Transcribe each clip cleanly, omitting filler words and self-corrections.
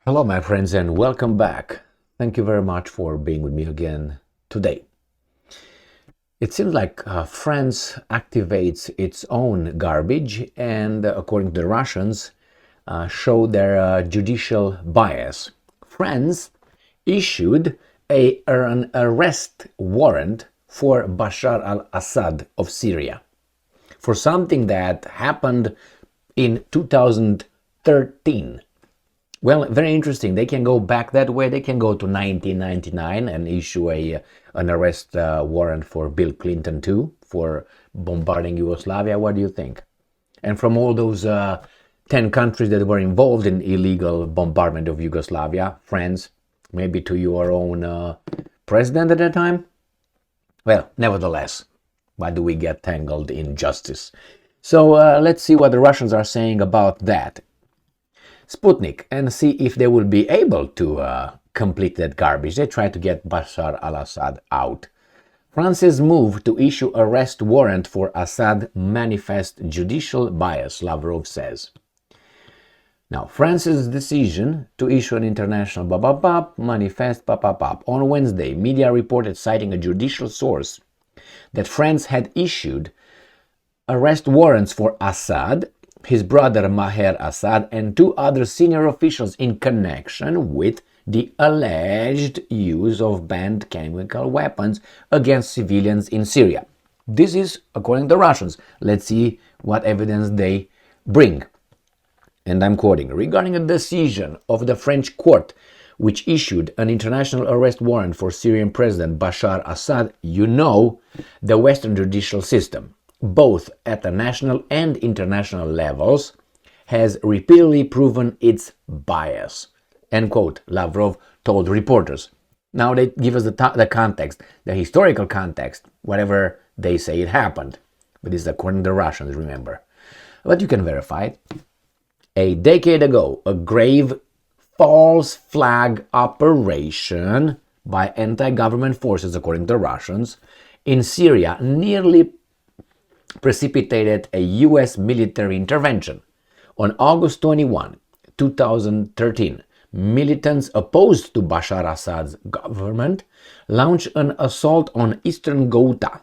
Hello, my friends, and welcome back. Thank you very much for being with me again today. It seems like France activates its own garbage and, according to the Russians, show their judicial bias. France issued an arrest warrant for Bashar al-Assad of Syria for something that happened in 2013. Well, very interesting. They can go back that way. They can go to 1999 and issue an arrest warrant for Bill Clinton too for bombarding Yugoslavia. What do you think? And from all those 10 countries that were involved in illegal bombardment of Yugoslavia, France, maybe to your own president at that time? Well, nevertheless, why do we get tangled in justice? So let's see what the Russians are saying about that. Sputnik and see if they will be able to complete that garbage. They try to get Bashar al-Assad out. France's move to issue arrest warrant for Assad manifests judicial bias, Lavrov says. Now, France's decision to issue an international manifest on Wednesday, media reported, citing a judicial source, that France had issued arrest warrants for Assad, his brother Maher Assad, and two other senior officials in connection with the alleged use of banned chemical weapons against civilians in Syria. This is according to the Russians. Let's see what evidence they bring. And I'm quoting, regarding a decision of the French court which issued an international arrest warrant for Syrian President Bashar Assad, the Western judicial system, both at the national and international levels, has repeatedly proven its bias, end quote, Lavrov told reporters. Now they give us the context, the historical context, whatever they say it happened. But this is according to the Russians, remember. But you can verify it. A decade ago, a grave false flag operation by anti-government forces, according to the Russians, in Syria nearly precipitated a U.S. military intervention. On August 21, 2013, militants opposed to Bashar Assad's government launched an assault on eastern Ghouta,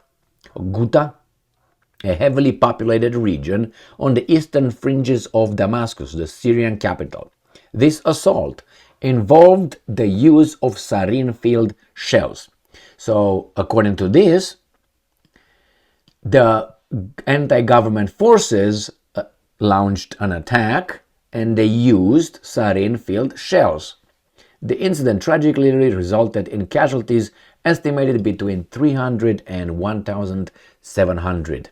a heavily populated region on the eastern fringes of Damascus, the Syrian capital. This assault involved the use of sarin-filled shells. So, according to this, the anti-government forces launched an attack and they used sarin-filled shells. The incident tragically resulted in casualties estimated between 300 and 1,700.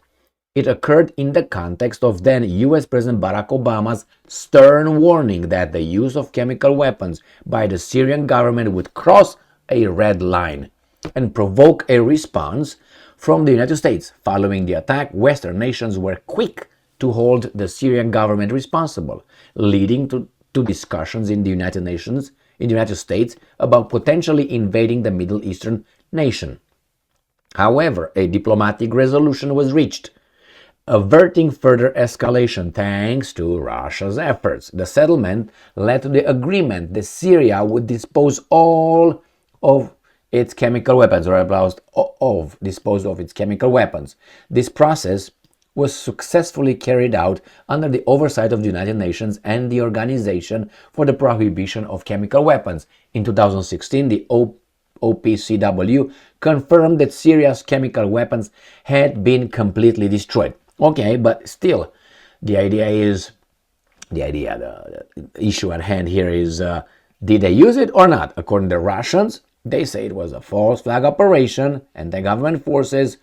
It occurred in the context of then US President Barack Obama's stern warning that the use of chemical weapons by the Syrian government would cross a red line and provoke a response from the United States. Following the attack, Western nations were quick to hold the Syrian government responsible, leading to discussions in the United States about potentially invading the Middle Eastern nation. However, a diplomatic resolution was reached, averting further escalation thanks to Russia's efforts. The settlement led to the agreement that Syria would dispose all of its chemical weapons, dispose of its chemical weapons. This process was successfully carried out under the oversight of the United Nations and the Organization for the Prohibition of Chemical Weapons. In 2016, the OPCW confirmed that Syria's chemical weapons had been completely destroyed. Okay, but still, the issue at hand here is, did they use it or not? According to the Russians, they say it was a false flag operation, and the government forces,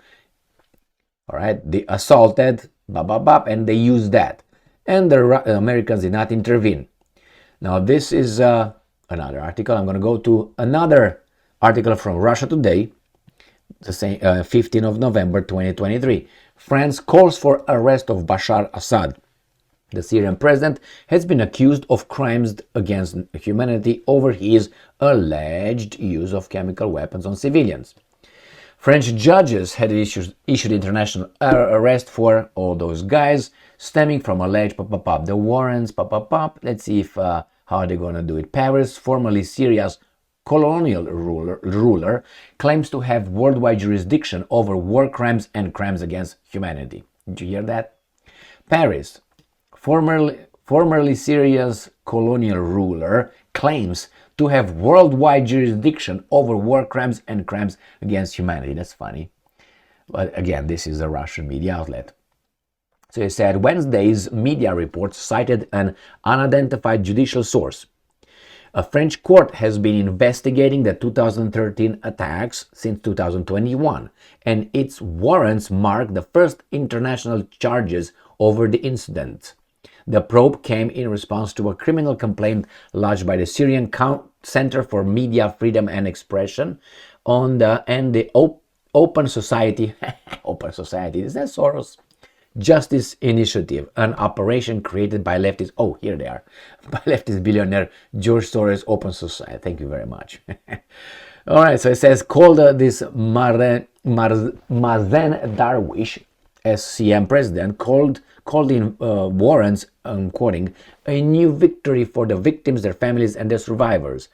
they assaulted, and they used that. And the Americans did not intervene. Now, this is another article. I'm going to go to another article from Russia Today, the same 15th of November 2023. France calls for arrest of Bashar Assad. The Syrian president has been accused of crimes against humanity over his alleged use of chemical weapons on civilians. French judges had issued international arrest for all those guys, stemming from alleged the warrants. Let's see if How are they going to do it? Paris, formerly Syria's colonial ruler, claims to have worldwide jurisdiction over war crimes and crimes against humanity. Did you hear that? Paris, formerly Syria's colonial ruler, claims to have worldwide jurisdiction over war crimes and crimes against humanity. That's funny. But again, this is a Russian media outlet. So he said, Wednesday's media report cited an unidentified judicial source. A French court has been investigating the 2013 attacks since 2021, and its warrants mark the first international charges over the incident. The probe came in response to a criminal complaint lodged by the Syrian Center for Media Freedom and Expression and the Open Society, Open Society, is that Soros? Justice Initiative, an operation created by leftist, oh, here they are, by leftist billionaire George Soros Open Society. Thank you very much. All right, so it says, called this Mazen Darwish, SCM president, called in warrants, I'm quoting, a new victory for the victims, their families, and their survivors,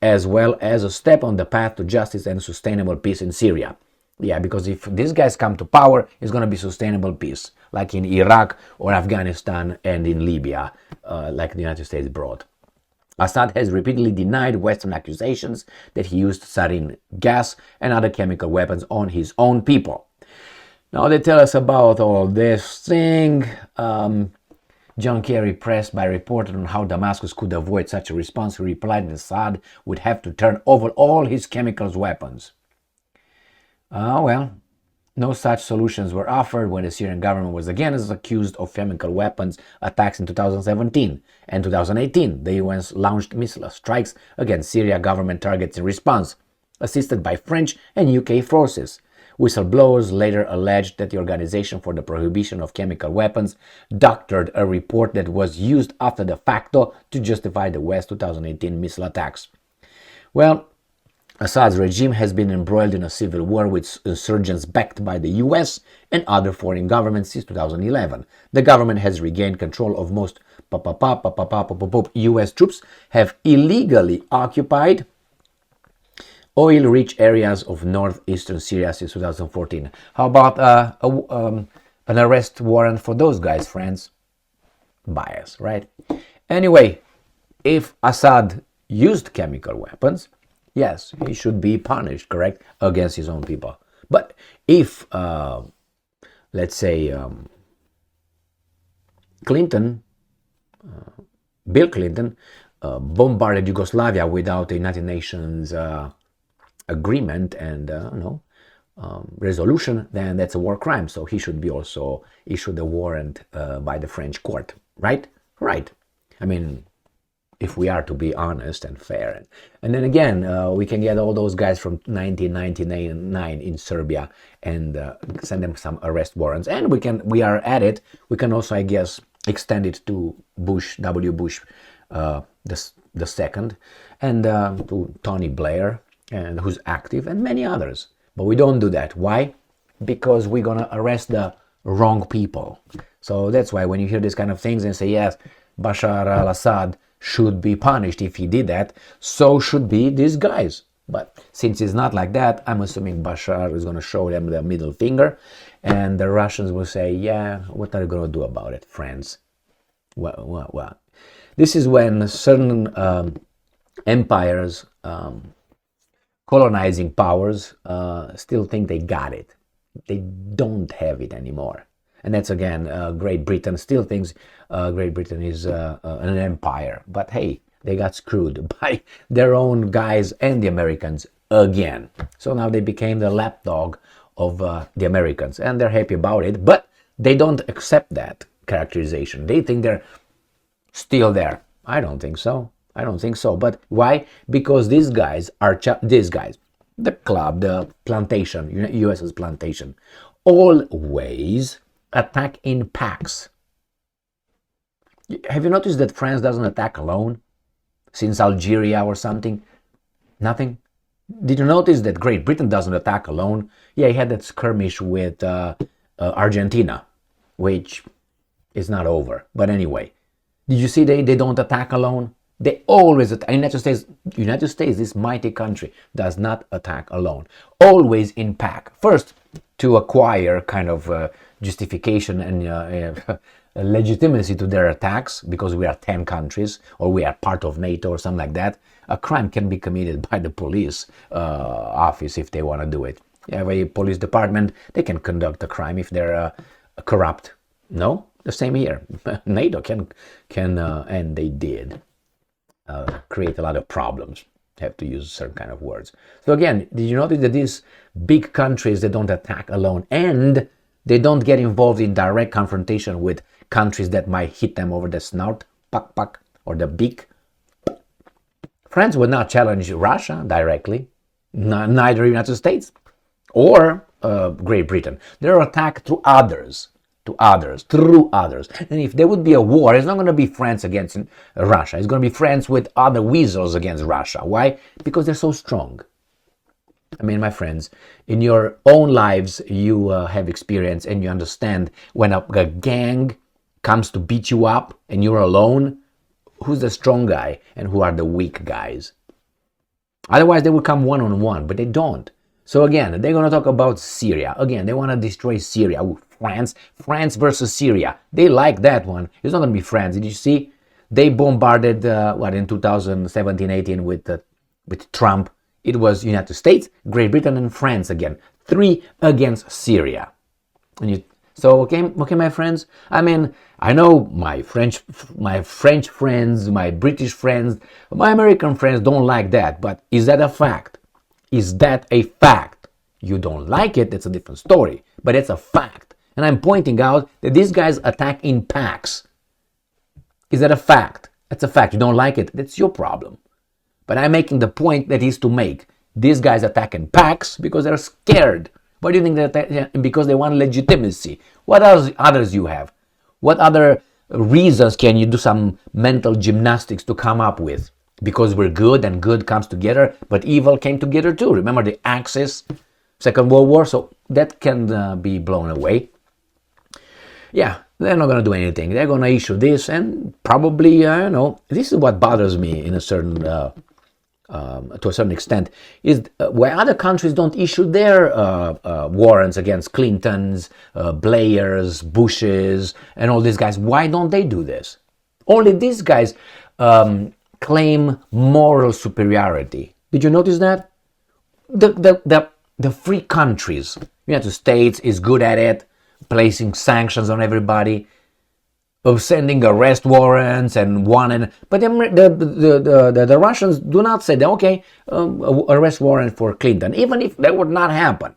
as well as a step on the path to justice and sustainable peace in Syria. Yeah, because if these guys come to power, it's going to be sustainable peace, like in Iraq or Afghanistan and in Libya, like the United States brought. Assad has repeatedly denied Western accusations that he used sarin gas and other chemical weapons on his own people. Now they tell us about all this thing. John Kerry, pressed by reporters on how Damascus could avoid such a response, he replied that Assad would have to turn over all his chemical weapons. Well, no such solutions were offered when the Syrian government was again accused of chemical weapons attacks in 2017 and 2018. The US launched missile strikes against Syria government targets in response, assisted by French and UK forces. Whistleblowers later alleged that the Organization for the Prohibition of Chemical Weapons doctored a report that was used after the facto to justify the West's 2018 missile attacks. Well, Assad's regime has been embroiled in a civil war with insurgents backed by the US and other foreign governments since 2011. The government has regained control of most US troops have illegally occupied oil-rich areas of northeastern Syria since 2014. How about an arrest warrant for those guys, friends? Bias, right? Anyway, if Assad used chemical weapons, yes, he should be punished, correct, against his own people. But if, let's say, Bill Clinton, bombarded Yugoslavia without the United Nations agreement and resolution, then that's a war crime. So he should be also issued a warrant by the French court, right? Right. I mean, if we are to be honest and fair. And then again, we can get all those guys from 1999 in Serbia and send them some arrest warrants. And we are at it. We can also, I guess, extend it to W. Bush, the second, and to Tony Blair, and who's active, and many others. But we don't do that. Why? Because we're going to arrest the wrong people. So that's why when you hear these kind of things and say, yes, Bashar al-Assad should be punished if he did that, so should be these guys. But since it's not like that, I'm assuming Bashar is going to show them the middle finger, and the Russians will say, yeah, what are you going to do about it, friends? Well. This is when certain empires, colonizing powers, still think they got it. They don't have it anymore. And that's again, Great Britain still thinks Great Britain is an empire. But hey, they got screwed by their own guys and the Americans again. So now they became the lapdog of the Americans, and they're happy about it. But they don't accept that characterization. They think they're still there. I don't think so. But why? Because these guys are the club, the plantation, US's plantation, always attack in packs. Have you noticed that France doesn't attack alone since Algeria or something? Nothing. Did you notice that Great Britain doesn't attack alone? Yeah, he had that skirmish with Argentina, which is not over. But anyway, did you see they don't attack alone? They always attack. United States, this mighty country, does not attack alone. Always in pack. First, to acquire kind of justification and legitimacy to their attacks, because we are 10 countries, or we are part of NATO or something like that. A crime can be committed by the police office if they want to do it. You have a police department, they can conduct a crime if they're corrupt. No? The same here. NATO can and they did create a lot of problems. Have to use certain kind of words. So again, did you notice that these big countries, they don't attack alone, and they don't get involved in direct confrontation with countries that might hit them over the snout, puck, puck, or the beak? France would not challenge Russia directly, neither United States or Great Britain. They're attacked through others. And if there would be a war, it's not going to be France against Russia. It's going to be France with other weasels against Russia. Why? Because they're so strong. I mean, my friends, in your own lives, you have experience and you understand when a gang comes to beat you up and you're alone, who's the strong guy and who are the weak guys. Otherwise, they would come one-on-one, but they don't. So again, they're going to talk about Syria. Again, they want to destroy Syria. Ooh, France versus Syria. They like that one. It's not going to be France. Did you see? They bombarded, in 2017-18 with Trump. It was United States, Great Britain, and France again. 3 against Syria. Okay, my friends. I mean, I know my French friends, my British friends, my American friends don't like that. But is that a fact? Is that a fact? You don't like it, that's a different story. But it's a fact. And I'm pointing out that these guys attack in packs. Is that a fact? That's a fact. You don't like it, that's your problem. But I'm making the point that is to make. These guys attack in packs because they're scared. Why do you think they attack? Because they want legitimacy. What else others you have? What other reasons can you do some mental gymnastics to come up with? Because we're good and good comes together, but evil came together too. Remember the Axis, Second World War? So that can be blown away. Yeah, they're not going to do anything. They're going to issue this, and probably, this is what bothers me in a certain, to a certain extent, is why other countries don't issue their warrants against Clintons, Blairs, Bushes, and all these guys. Why don't they do this? Only these guys claim moral superiority. Did you notice that? The free countries, United States is good at it, placing sanctions on everybody, of sending arrest warrants and but the Russians do not say that, okay, arrest warrant for Clinton, even if that would not happen.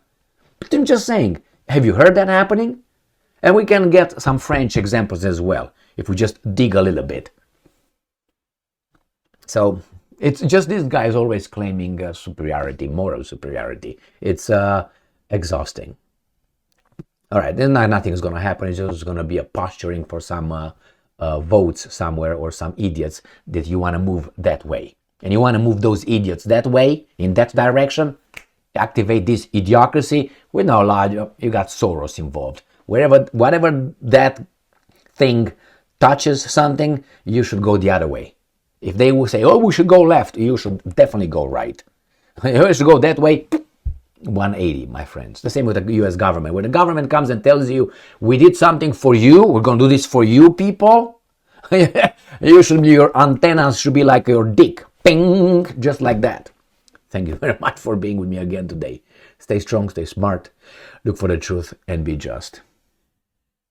But I'm just saying, have you heard that happening? And we can get some French examples as well, if we just dig a little bit. So it's just these guys always claiming superiority, moral superiority. It's exhausting. All right, then nothing is going to happen. It's just going to be a posturing for some votes somewhere, or some idiots that you want to move that way. And you want to move those idiots that way, in that direction, activate this idiocracy with no logic. You got Soros involved. Whatever that thing touches something, you should go the other way. If they will say, oh, we should go left, you should definitely go right. You should go that way, 180, my friends. The same with the U.S. government. When the government comes and tells you, we did something for you, we're going to do this for you, people, your antennas should be like your dick. Ping! Just like that. Thank you very much for being with me again today. Stay strong, stay smart, look for the truth, and be just.